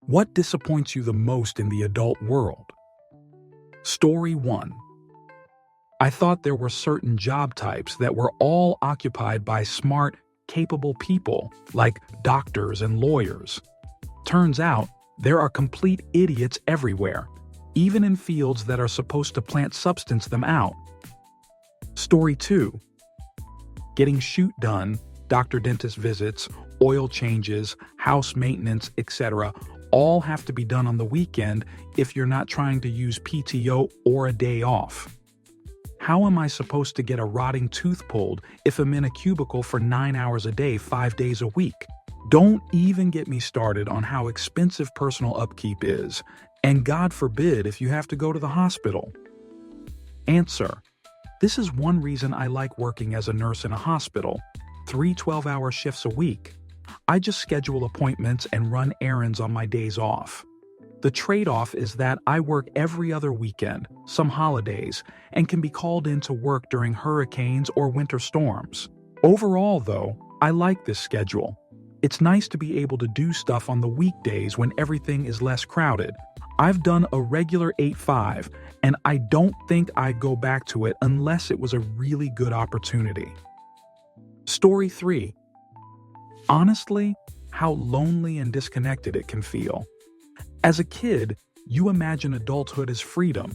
What disappoints you the most in the adult world? Story 1. I thought there were certain job types that were all occupied by smart, capable people, like doctors and lawyers. Turns out, there are complete idiots everywhere, even in fields that are supposed to plant substance them out. Story 2. Getting shoot done, doctor-dentist visits, oil changes, house maintenance, etc. all have to be done on the weekend if you're not trying to use PTO or a day off. How am I supposed to get a rotting tooth pulled if I'm in a cubicle for 9 hours a day, 5 days a week? Don't even get me started on how expensive personal upkeep is, and God forbid if you have to go to the hospital. Answer. This is one reason I like working as a nurse in a hospital. 3 12-hour shifts a week. I just schedule appointments and run errands on my days off. The trade-off is that I work every other weekend, some holidays, and can be called in to work during hurricanes or winter storms. Overall, though, I like this schedule. It's nice to be able to do stuff on the weekdays when everything is less crowded. I've done a regular 8-5, and I don't think I'd go back to it unless it was a really good opportunity. Story 3. Honestly, how lonely and disconnected it can feel. As a kid, you imagine adulthood as freedom,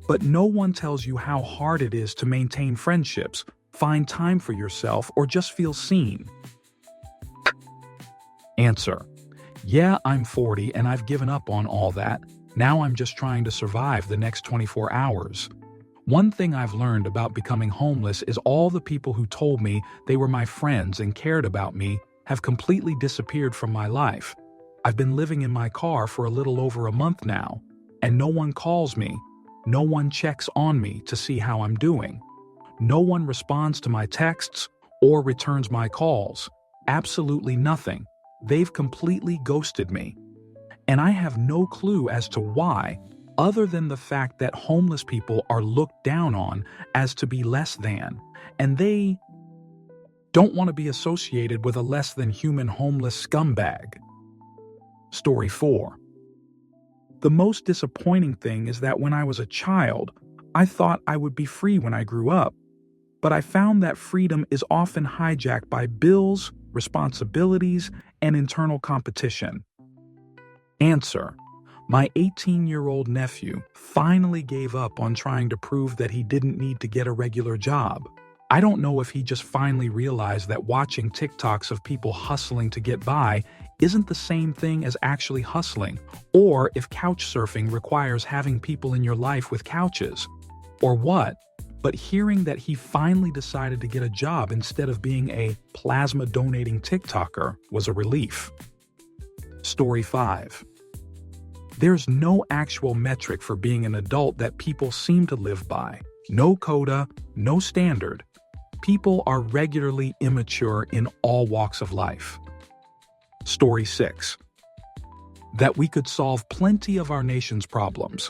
but no one tells you how hard it is to maintain friendships, find time for yourself, or just feel seen. Answer. Yeah, I'm 40 and I've given up on all that. Now I'm just trying to survive the next 24 hours. One thing I've learned about becoming homeless is all the people who told me they were my friends and cared about me have completely disappeared from my life. I've been living in my car for a little over a month now, and no one calls me, no one checks on me to see how I'm doing. No one responds to my texts or returns my calls. Absolutely nothing. They've completely ghosted me. And I have no clue as to why, other than the fact that homeless people are looked down on as to be less than, and they don't want to be associated with a less than human homeless scumbag. Story 4. The most disappointing thing is that when I was a child, I thought I would be free when I grew up. But I found that freedom is often hijacked by bills, responsibilities, and internal competition. Answer. My 18-year-old nephew finally gave up on trying to prove that he didn't need to get a regular job. I don't know if he just finally realized that watching TikToks of people hustling to get by isn't the same thing as actually hustling, or if couch surfing requires having people in your life with couches, or what. But hearing that he finally decided to get a job instead of being a plasma-donating TikToker was a relief. Story 5. There's no actual metric for being an adult that people seem to live by. No quota, no standard. People are regularly immature in all walks of life. Story 6. That we could solve plenty of our nation's problems,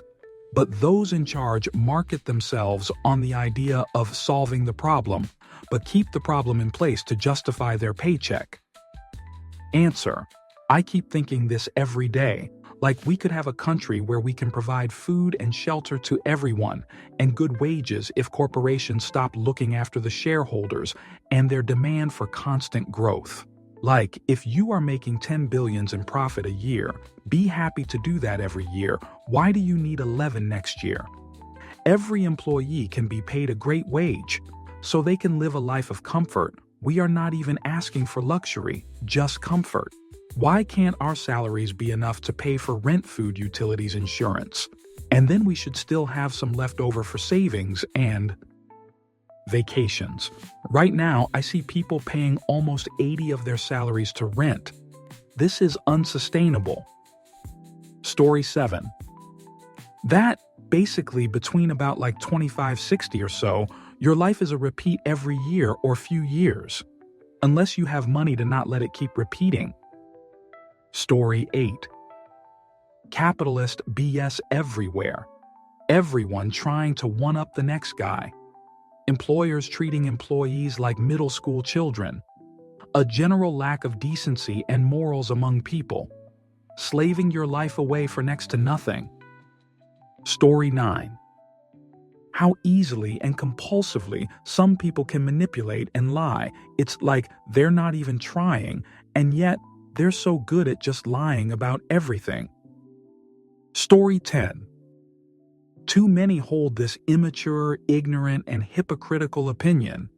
but those in charge market themselves on the idea of solving the problem, but keep the problem in place to justify their paycheck. Answer. I keep thinking this every day. Like we could have a country where we can provide food and shelter to everyone and good wages if corporations stop looking after the shareholders and their demand for constant growth. Like, if you are making 10 billions in profit a year, be happy to do that every year. Why do you need 11 next year? Every employee can be paid a great wage, so they can live a life of comfort. We are not even asking for luxury, just comfort. Why can't our salaries be enough to pay for rent, food, utilities, insurance? And then we should still have some left over for savings and vacations. Right now, I see people paying almost 80 of their salaries to rent. This is unsustainable. Story 7. That basically between about like 25-60 or so, your life is a repeat every year or few years, unless you have money to not let it keep repeating. Story 8. Capitalist BS everywhere. Everyone trying to one-up the next guy. Employers treating employees like middle school children. A general lack of decency and morals among people. slaving your life away for next to nothing. Story 9. How easily and compulsively some people can manipulate and lie. It's like they're not even trying, and yet they're so good at just lying about everything. Story 10. Too many hold this immature, ignorant, and hypocritical opinion.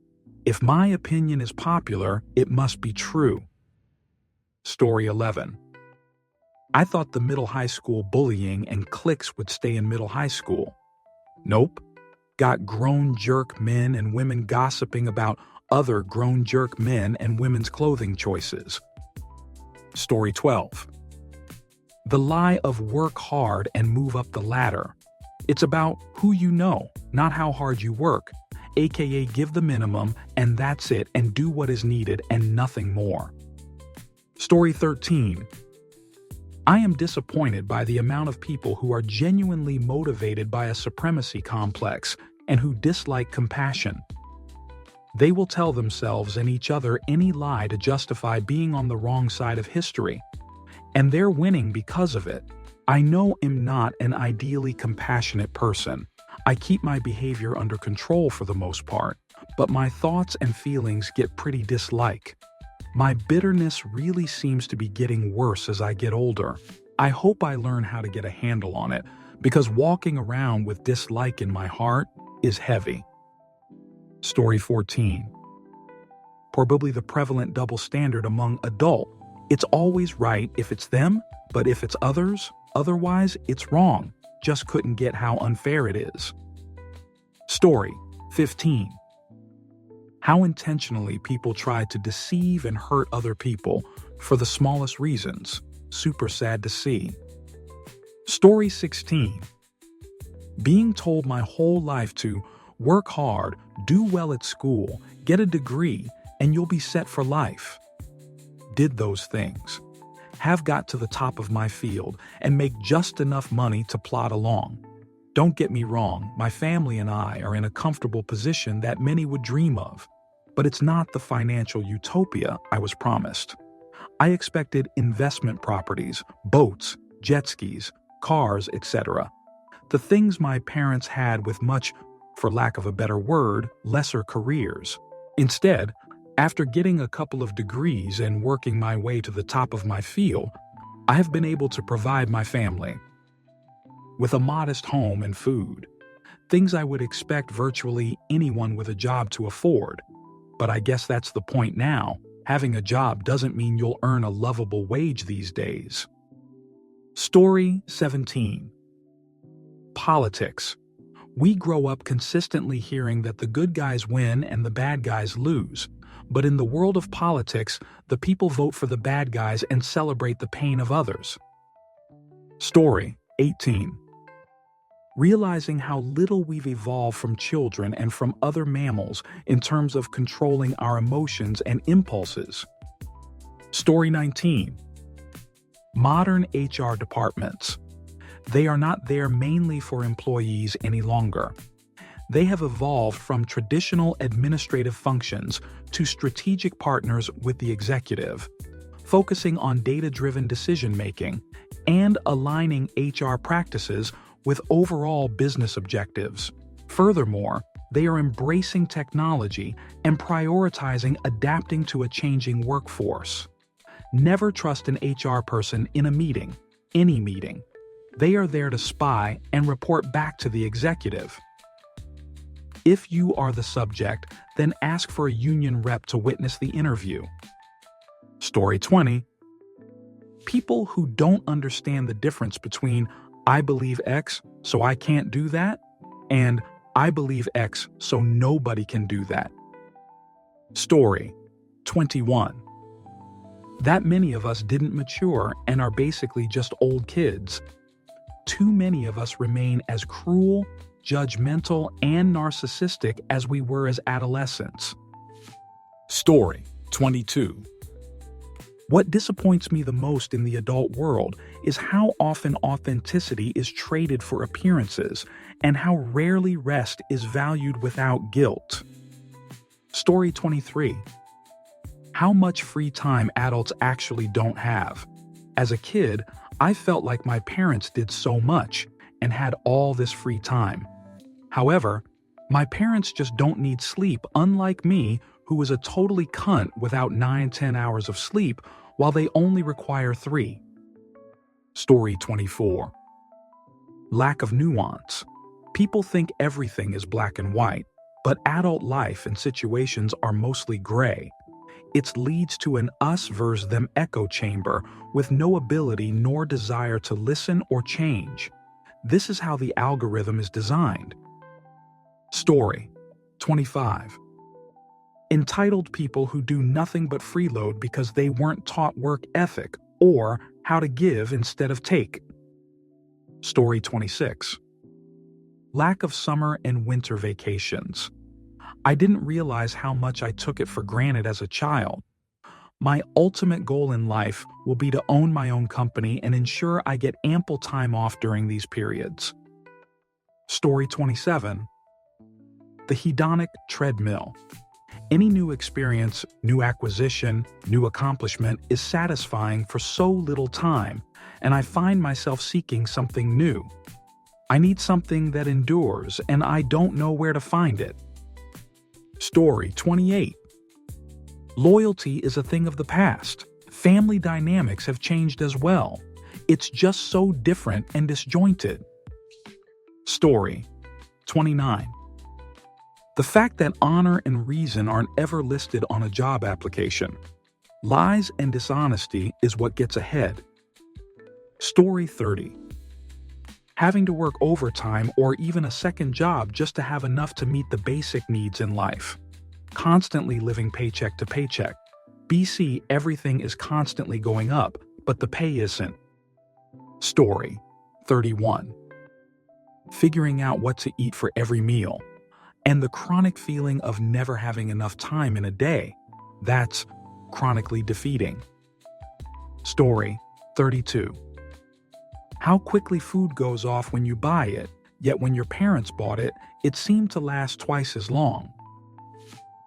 If my opinion is popular, it must be true. Story 11. I thought the middle high school bullying and cliques would stay in middle high school. Nope. Got grown jerk men and women gossiping about other grown jerk men and women's clothing choices. Story 12. The lie of work hard and move up the ladder. It's about who you know, not how hard you work, aka give the minimum and that's it, and do what is needed and nothing more. Story 13. I am disappointed by the amount of people who are genuinely motivated by a supremacy complex and who dislike compassion. They will tell themselves and each other any lie to justify being on the wrong side of history, and they're winning because of it. I know I'm not an ideally compassionate person. I keep my behavior under control for the most part, but my thoughts and feelings get pretty dislike. My bitterness really seems to be getting worse as I get older. I hope I learn how to get a handle on it, because walking around with dislike in my heart is heavy. Story 14. Probably the prevalent double standard among adults. It's always right if it's them, but if it's others, otherwise it's wrong. Just couldn't get how unfair it is. Story 15. How intentionally people try to deceive and hurt other people for the smallest reasons. Super sad to see. Story 16. Being told my whole life to work hard, do well at school, get a degree, and you'll be set for life. Did those things. Have got to the top of my field and make just enough money to plod along. Don't get me wrong, my family and I are in a comfortable position that many would dream of. But it's not the financial utopia I was promised. I expected investment properties, boats, jet skis, cars, etc. The things my parents had with much, for lack of a better word, lesser careers. Instead, after getting a couple of degrees and working my way to the top of my field, I have been able to provide my family with a modest home and food, things I would expect virtually anyone with a job to afford. But I guess that's the point now. Having a job doesn't mean you'll earn a lovable wage these days. Story 17. Politics. We grow up consistently hearing that the good guys win and the bad guys lose. But in the world of politics, the people vote for the bad guys and celebrate the pain of others. Story 18. Realizing how little we've evolved from children and from other mammals in terms of controlling our emotions and impulses. Story 19. Modern HR departments. They are not there mainly for employees any longer. They have evolved from traditional administrative functions to strategic partners with the executive, focusing on data-driven decision-making and aligning HR practices with overall business objectives. Furthermore, they are embracing technology and prioritizing adapting to a changing workforce. Never trust an HR person in a meeting, any meeting. They are there to spy and report back to the executive. If you are the subject, then ask for a union rep to witness the interview. Story 20. People who don't understand the difference between I believe X, so I can't do that, and I believe X, so nobody can do that. Story 21. That many of us didn't mature and are basically just old kids. Too many of us remain as cruel, judgmental, and narcissistic as we were as adolescents. Story 22. What disappoints me the most in the adult world is how often authenticity is traded for appearances and how rarely rest is valued without guilt. Story 23. How much free time adults actually don't have. As a kid, I felt like my parents did so much and had all this free time. However, my parents just don't need sleep, unlike me, who was a totally cunt without 9-10 hours of sleep, while they only require 3. Story 24. Lack of nuance. People think everything is black and white, but adult life and situations are mostly gray. It leads to an us versus them echo chamber with no ability nor desire to listen or change. This is how the algorithm is designed. Story 25. Entitled people who do nothing but freeload because they weren't taught work ethic or how to give instead of take. Story 26. Lack of summer and winter vacations. I didn't realize how much I took it for granted as a child. My ultimate goal in life will be to own my own company and ensure I get ample time off during these periods. Story 27. The hedonic treadmill. Any new experience, new acquisition, new accomplishment is satisfying for so little time, and I find myself seeking something new. I need something that endures, and I don't know where to find it. Story 28. Loyalty is a thing of the past. Family dynamics have changed as well. It's just so different and disjointed. Story 29. The fact that honor and reason aren't ever listed on a job application. Lies and dishonesty is what gets ahead. Story 30. Having to work overtime or even a second job just to have enough to meet the basic needs in life. Constantly living paycheck to paycheck. BC, everything is constantly going up, but the pay isn't. Story 31. Figuring out what to eat for every meal. And the chronic feeling of never having enough time in a day. That's chronically defeating. Story 32. How quickly food goes off when you buy it, yet when your parents bought it, it seemed to last twice as long.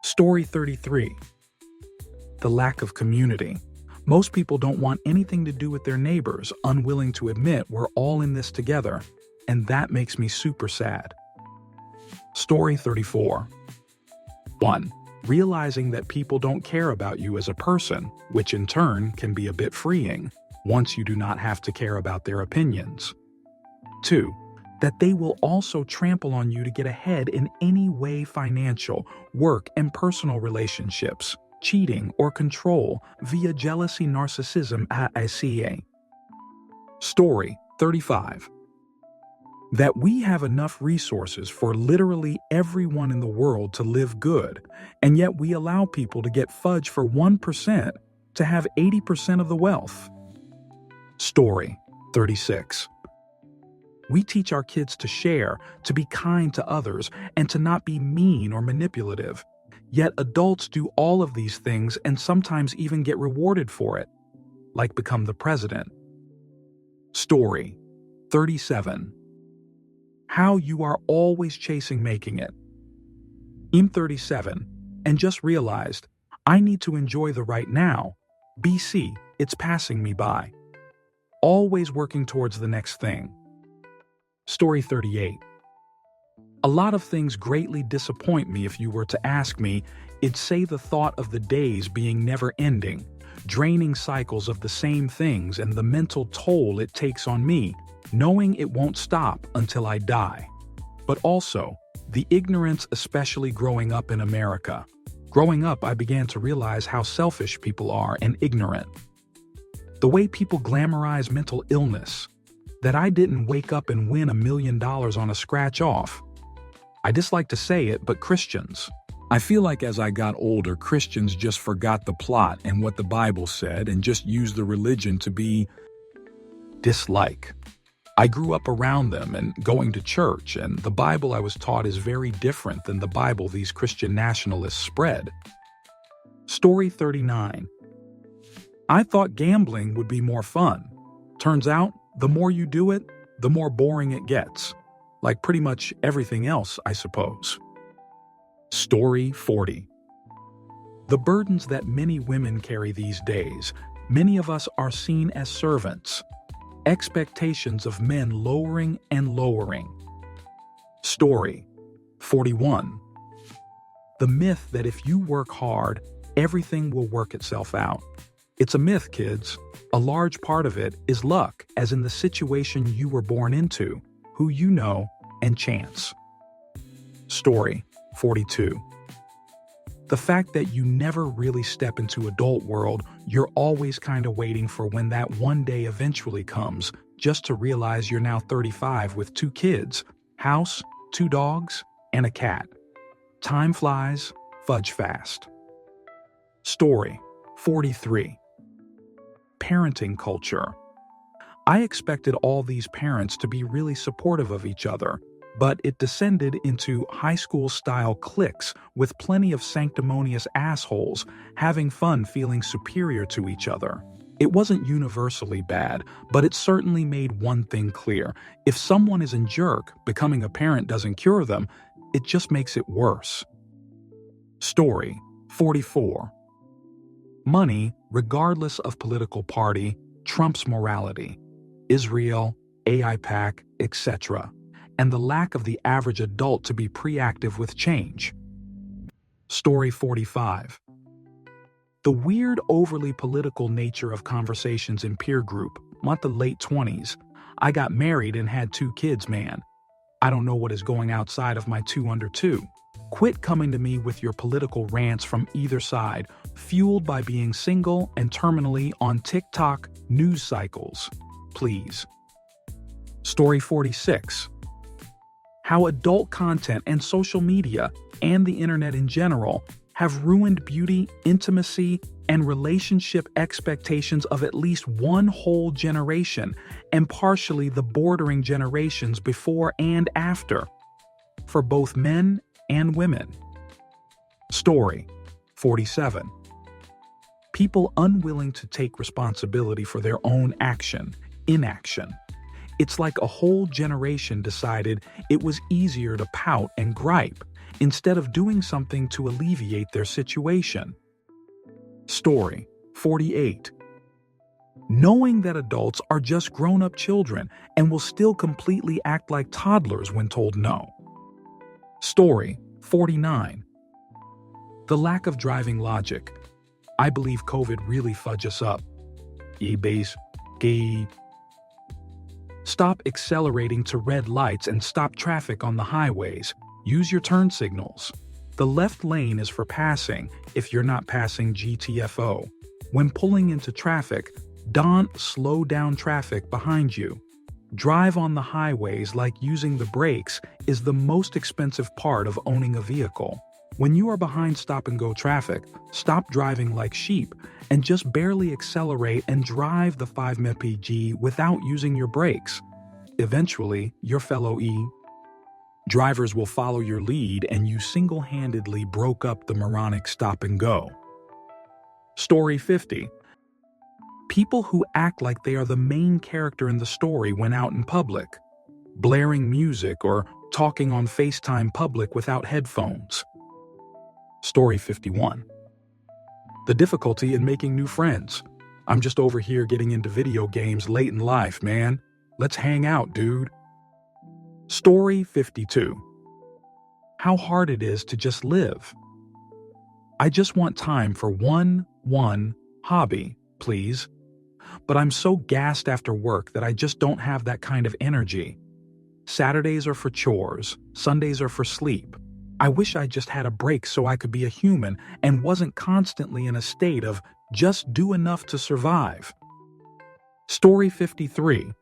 Story 33. The lack of community. Most people don't want anything to do with their neighbors, unwilling to admit we're all in this together, and that makes me super sad. Story 34. 1. Realizing that people don't care about you as a person, which in turn can be a bit freeing, once you do not have to care about their opinions. 2. That they will also trample on you to get ahead in any way: financial, work, and personal relationships, cheating, or control via jealousy, narcissism, etc. Story 35. That we have enough resources for literally everyone in the world to live good, and yet we allow people to get fudge for 1% to have 80% of the wealth. Story 36. We teach our kids to share, to be kind to others, and to not be mean or manipulative. Yet adults do all of these things and sometimes even get rewarded for it, like become the president. Story 37. How you are always chasing making it. I'm 37 and just realized I need to enjoy the right now. BC, it's passing me by. Always working towards the next thing. Story 38. A lot of things greatly disappoint me. If you were to ask me, it'd say the thought of the days being never ending, draining cycles of the same things, and the mental toll it takes on me, knowing it won't stop until I die. But also, the ignorance, especially growing up in America. Growing up, I began to realize how selfish people are and ignorant. The way people glamorize mental illness, that I didn't wake up and win $1 million on a scratch-off. I dislike to say it, but Christians. I feel like as I got older, Christians just forgot the plot and what the Bible said and just used the religion to be dislike. I grew up around them and going to church, and the Bible I was taught is very different than the Bible these Christian nationalists spread. Story 39. I thought gambling would be more fun. Turns out, the more you do it, the more boring it gets. Like pretty much everything else, I suppose. Story 40. The burdens that many women carry these days. Many of us are seen as servants. Expectations of men lowering and lowering. Story 41. The myth that if you work hard, everything will work itself out. It's a myth, kids. A large part of it is luck, as in the situation you were born into, who you know, and chance. Story 42. The fact that you never really step into adult world, you're always kind of waiting for when that one day eventually comes, just to realize you're now 35 with 2 kids, house, 2 dogs, and a cat. Time flies, fudge fast. Story 43. Parenting culture. I expected all these parents to be really supportive of each other, but it descended into high school-style cliques with plenty of sanctimonious assholes having fun feeling superior to each other. It wasn't universally bad, but it certainly made one thing clear. If someone is a jerk, becoming a parent doesn't cure them, it just makes it worse. Story 44. Money, regardless of political party, trumps morality. Israel, AIPAC, etc., and the lack of the average adult to be proactive with change. Story 45. The weird, overly political nature of conversations in peer group, not the late 20s. I got married and had 2 kids, man. I don't know what is going outside of my 2 under 2. Quit coming to me with your political rants from either side, fueled by being single and terminally on TikTok news cycles. Please. Story 46. How adult content and social media, and the internet in general, have ruined beauty, intimacy, and relationship expectations of at least one whole generation, and partially the bordering generations before and after, for both men and women. Story 47. People unwilling to take responsibility for their own inaction. It's like a whole generation decided it was easier to pout and gripe instead of doing something to alleviate their situation. Story 48. Knowing that adults are just grown-up children and will still completely act like toddlers when told no. Story 49. The lack of driving logic. I believe COVID really fudged us up. Stop accelerating to red lights and stop traffic on the highways. Use your turn signals. The left lane is for passing if you're not passing GTFO. When pulling into traffic, don't slow down traffic behind you. Drive on the highways like using the brakes is the most expensive part of owning a vehicle. When you are behind stop-and-go traffic, stop driving like sheep and just barely accelerate and drive the 5 mpg without using your brakes. Eventually, your fellow drivers will follow your lead and you single-handedly broke up the moronic stop-and-go. Story 50. People who act like they are the main character in the story when out in public, blaring music or talking on FaceTime public without headphones. Story 51. The difficulty in making new friends. I'm just over here getting into video games late in life, man. Let's hang out, dude. Story 52. How hard it is to just live. I just want time for one hobby, please. But I'm so gassed after work that I just don't have that kind of energy. Saturdays are for chores, Sundays are for sleep. I wish I just had a break so I could be a human and wasn't constantly in a state of just do enough to survive. Story 53.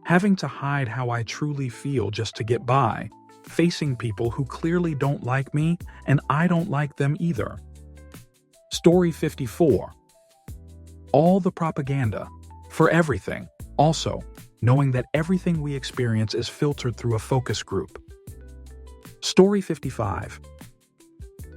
Having to hide how I truly feel just to get by, facing people who clearly don't like me and I don't like them either. Story 54. All the propaganda, for everything. Also, knowing that everything we experience is filtered through a focus group. Story 55.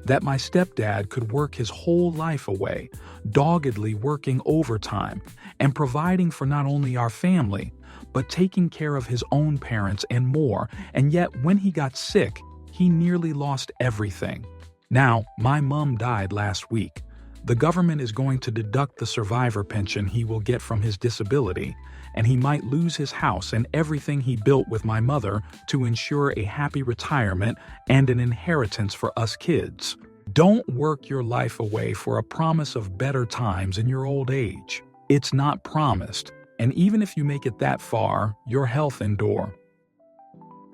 That my stepdad could work his whole life away, doggedly working overtime and providing for not only our family, but taking care of his own parents and more, and yet when he got sick, he nearly lost everything. Now, my mom died last week. The government is going to deduct the survivor pension he will get from his disability, and he might lose his house and everything he built with my mother to ensure a happy retirement and an inheritance for us kids. Don't work your life away for a promise of better times in your old age. It's not promised, and even if you make it that far, your health endure.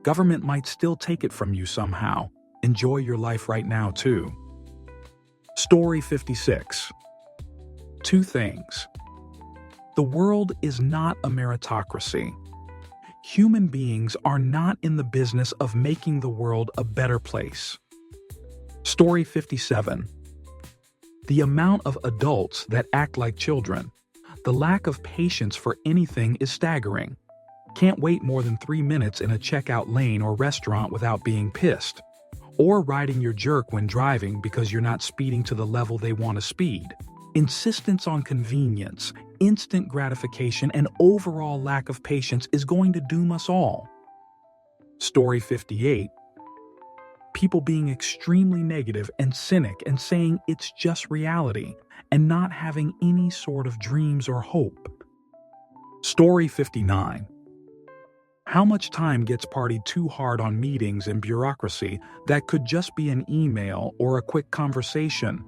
Government might still take it from you somehow. Enjoy your life right now, too. Story 56. Two things. The world is not a meritocracy. Human beings are not in the business of making the world a better place. Story 57. The amount of adults that act like children. The lack of patience for anything is staggering. Can't wait more than 3 minutes in a checkout lane or restaurant without being pissed. Or riding your jerk when driving because you're not speeding to the level they want to speed. Insistence on convenience, instant gratification, and overall lack of patience is going to doom us all. Story 58. People being extremely negative and cynic and saying it's just reality and not having any sort of dreams or hope. Story 59. How much time gets partied too hard on meetings and bureaucracy that could just be an email or a quick conversation?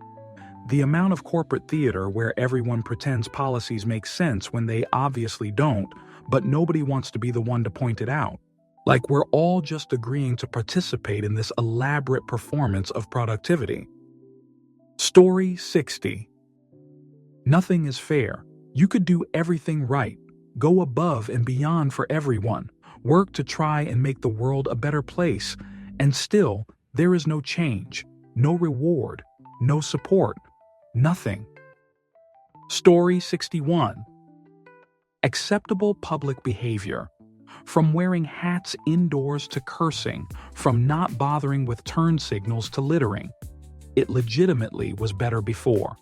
The amount of corporate theater where everyone pretends policies make sense when they obviously don't, but nobody wants to be the one to point it out. Like we're all just agreeing to participate in this elaborate performance of productivity. Story 60. Nothing is fair. You could do everything right, go above and beyond for everyone, work to try and make the world a better place, and still, there is no change, no reward, no support, nothing. Story 61. Acceptable public behavior. From wearing hats indoors to cursing, from not bothering with turn signals to littering. It legitimately was better before.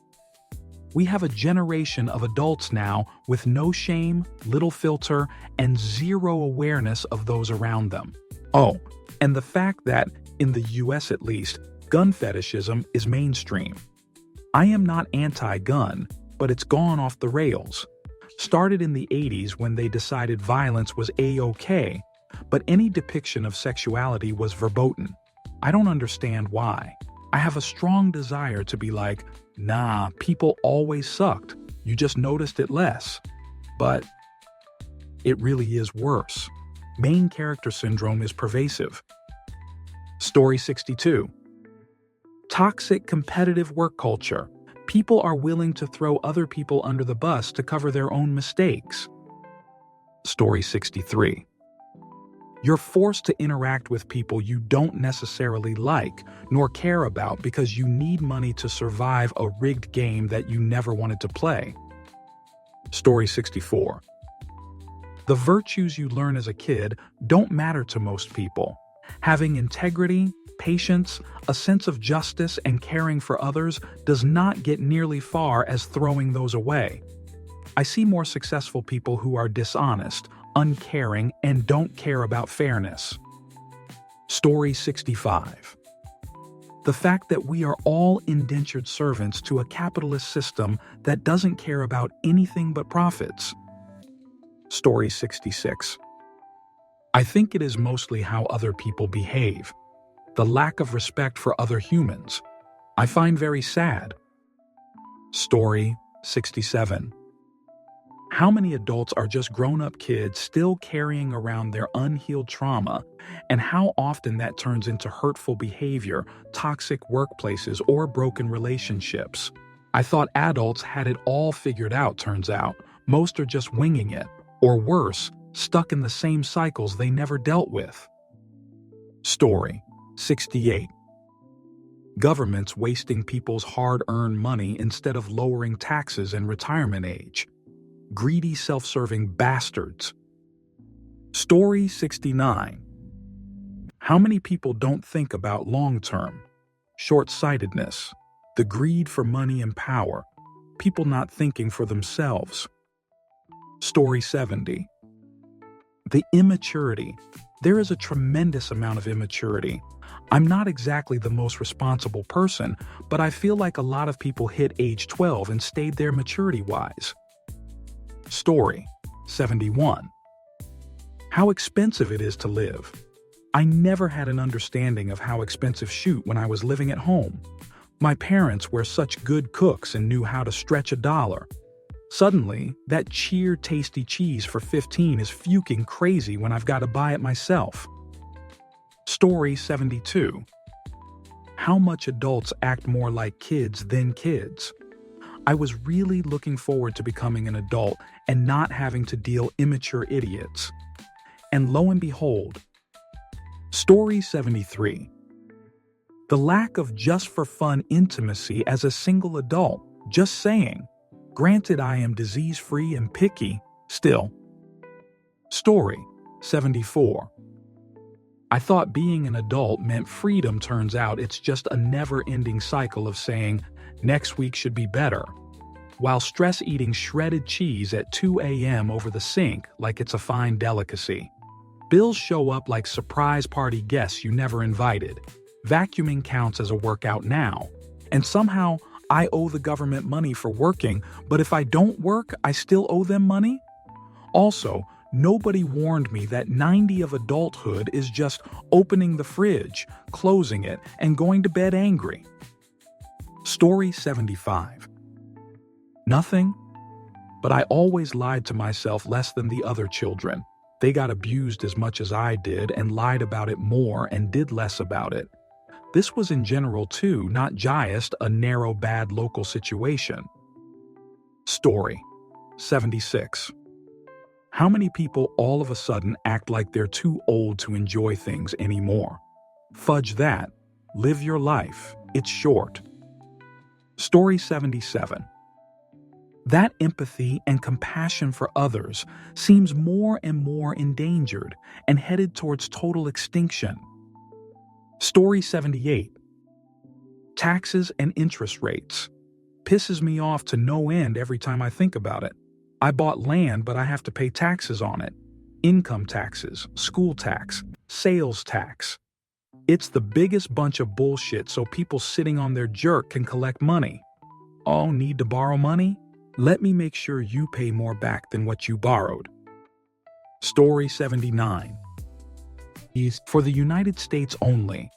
We have a generation of adults now with no shame, little filter, and zero awareness of those around them. Oh, and the fact that, in the US at least, gun fetishism is mainstream. I am not anti-gun, but it's gone off the rails. Started in the 80s when they decided violence was A-okay, but any depiction of sexuality was verboten. I don't understand why. I have a strong desire to be like, nah, people always sucked. You just noticed it less. But it really is worse. Main character syndrome is pervasive. Story 62. Toxic competitive work culture. People are willing to throw other people under the bus to cover their own mistakes. Story 63. You're forced to interact with people you don't necessarily like nor care about because you need money to survive a rigged game that you never wanted to play. Story 64. The virtues you learn as a kid don't matter to most people. Having integrity, patience, a sense of justice, and caring for others does not get nearly far as throwing those away. I see more successful people who are dishonest, uncaring, and don't care about fairness. Story 65. The fact that we are all indentured servants to a capitalist system that doesn't care about anything but profits. Story 66. I think it is mostly how other people behave. The lack of respect for other humans. I find very sad. Story 67. How many adults are just grown-up kids still carrying around their unhealed trauma, and how often that turns into hurtful behavior, toxic workplaces, or broken relationships? I thought adults had it all figured out, turns out. Most are just winging it, or worse, stuck in the same cycles they never dealt with. Story 68. Governments wasting people's hard-earned money instead of lowering taxes and retirement age. Greedy, self-serving bastards. Story 69. How many people don't think about long-term? Short-sightedness. The greed for money and power. People not thinking for themselves. Story 70. The immaturity. There is a tremendous amount of immaturity. I'm not exactly the most responsible person, but I feel like a lot of people hit age 12 and stayed there maturity-wise. Story 71. How expensive it is to live. I never had an understanding of how expensive shoot when I was living at home. My parents were such good cooks and knew how to stretch a dollar. Suddenly, that Cheer tasty cheese for 15 is fucking crazy when I've got to buy it myself. Story 72. How much adults act more like kids than kids. I was really looking forward to becoming an adult and not having to deal immature idiots. And lo and behold. Story 73. The lack of just-for-fun intimacy as a single adult. Just saying. Granted, I am disease-free and picky, still. Story 74. I thought being an adult meant freedom. Turns out it's just a never-ending cycle of saying, next week should be better, while stress-eating shredded cheese at 2 a.m. over the sink like it's a fine delicacy. Bills show up like surprise party guests you never invited. Vacuuming counts as a workout now. And somehow, I owe the government money for working, but if I don't work, I still owe them money? Also, nobody warned me that 90 of adulthood is just opening the fridge, closing it, and going to bed angry. Story 75. Nothing? But I always lied to myself less than the other children. They got abused as much as I did and lied about it more and did less about it. This was in general too, not just a narrow bad local situation. Story 76. How many people all of a sudden act like they're too old to enjoy things anymore? Fudge that. Live your life. It's short. Story 77. That empathy and compassion for others seems more and more endangered and headed towards total extinction. Story 78. Taxes and interest rates. Pisses me off to no end every time I think about it. I bought land, but I have to pay taxes on it. Income taxes, school tax, sales tax. It's the biggest bunch of bullshit so people sitting on their jerk can collect money. Oh, need to borrow money? Let me make sure you pay more back than what you borrowed. Story 79. For the United States only.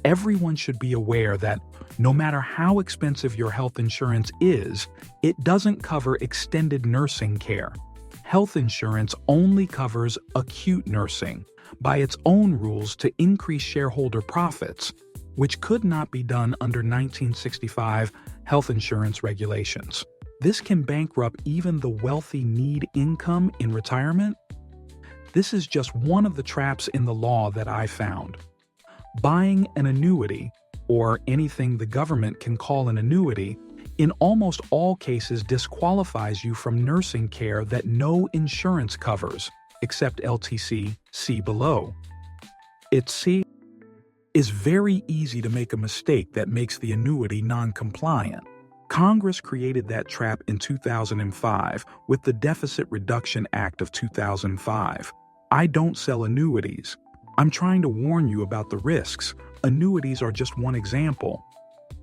Everyone should be aware that no matter how expensive your health insurance is, it doesn't cover extended nursing care. Health insurance only covers acute nursing by its own rules to increase shareholder profits, which could not be done under 1965 health insurance regulations. This can bankrupt even the wealthy need income in retirement. This is just one of the traps in the law that I found. Buying an annuity, or anything the government can call an annuity, in almost all cases disqualifies you from nursing care that no insurance covers, except LTC, see below. It's very easy to make a mistake that makes the annuity non-compliant. Congress created that trap in 2005 with the Deficit Reduction Act of 2005. I don't sell annuities. I'm trying to warn you about the risks. Annuities are just one example.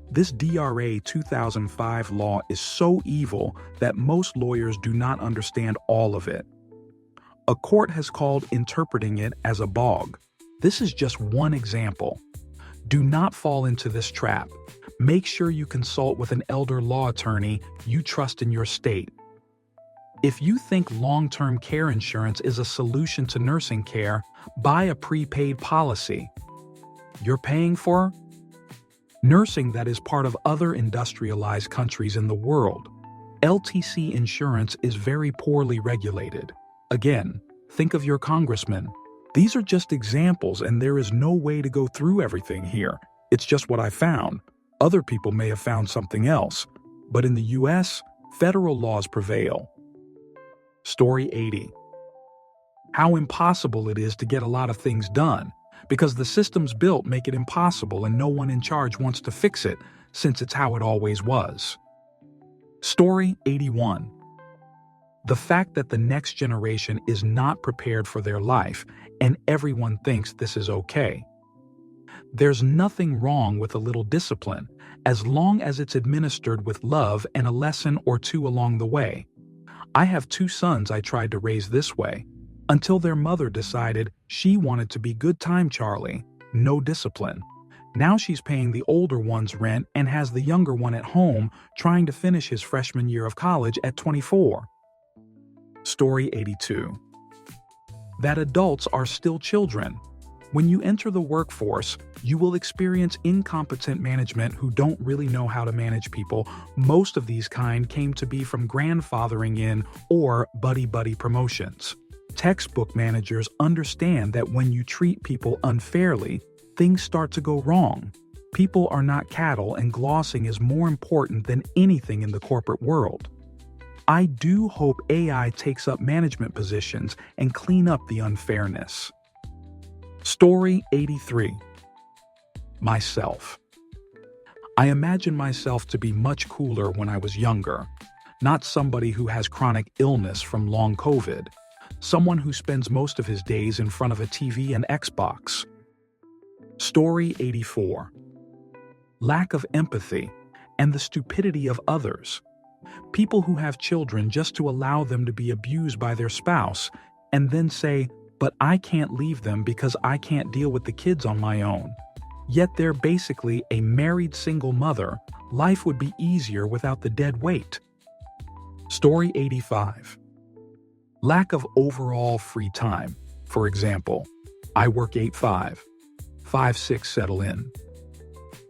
This DRA 2005 law is so evil that most lawyers do not understand all of it. A court has called interpreting it as a bog. This is just one example. Do not fall into this trap. Make sure you consult with an elder law attorney you trust in your state. If you think long-term care insurance is a solution to nursing care, buy a prepaid policy. You're paying for nursing that is part of other industrialized countries in the world. LTC insurance is very poorly regulated. Again, think of your congressman. These are just examples, and there is no way to go through everything here. It's just what I found. Other people may have found something else. But in the U.S., federal laws prevail. Story 80. How impossible it is to get a lot of things done, because the systems built make it impossible and no one in charge wants to fix it, since it's how it always was. Story 81. The fact that the next generation is not prepared for their life and everyone thinks this is okay. There's nothing wrong with a little discipline, as long as it's administered with love and a lesson or two along the way. I have two sons I tried to raise this way, until their mother decided she wanted to be good time Charlie, no discipline. Now she's paying the older one's rent and has the younger one at home trying to finish his freshman year of college at 24. Story 82. That adults are still children. When you enter the workforce, you will experience incompetent management who don't really know how to manage people. Most of these kind came to be from grandfathering in or buddy-buddy promotions. Textbook managers understand that when you treat people unfairly, things start to go wrong. People are not cattle, and glossing is more important than anything in the corporate world. I do hope AI takes up management positions and clean up the unfairness. Story 83. Myself. I imagine myself to be much cooler when I was younger. Not somebody who has chronic illness from long COVID. Someone who spends most of his days in front of a TV and Xbox. Story 84. Lack of empathy and the stupidity of others. People who have children just to allow them to be abused by their spouse and then say, "But I can't leave them because I can't deal with the kids on my own." Yet they're basically a married single mother. Life would be easier without the dead weight. Story 85. Lack of overall free time. For example, I work 8-5. 5-6 settle in.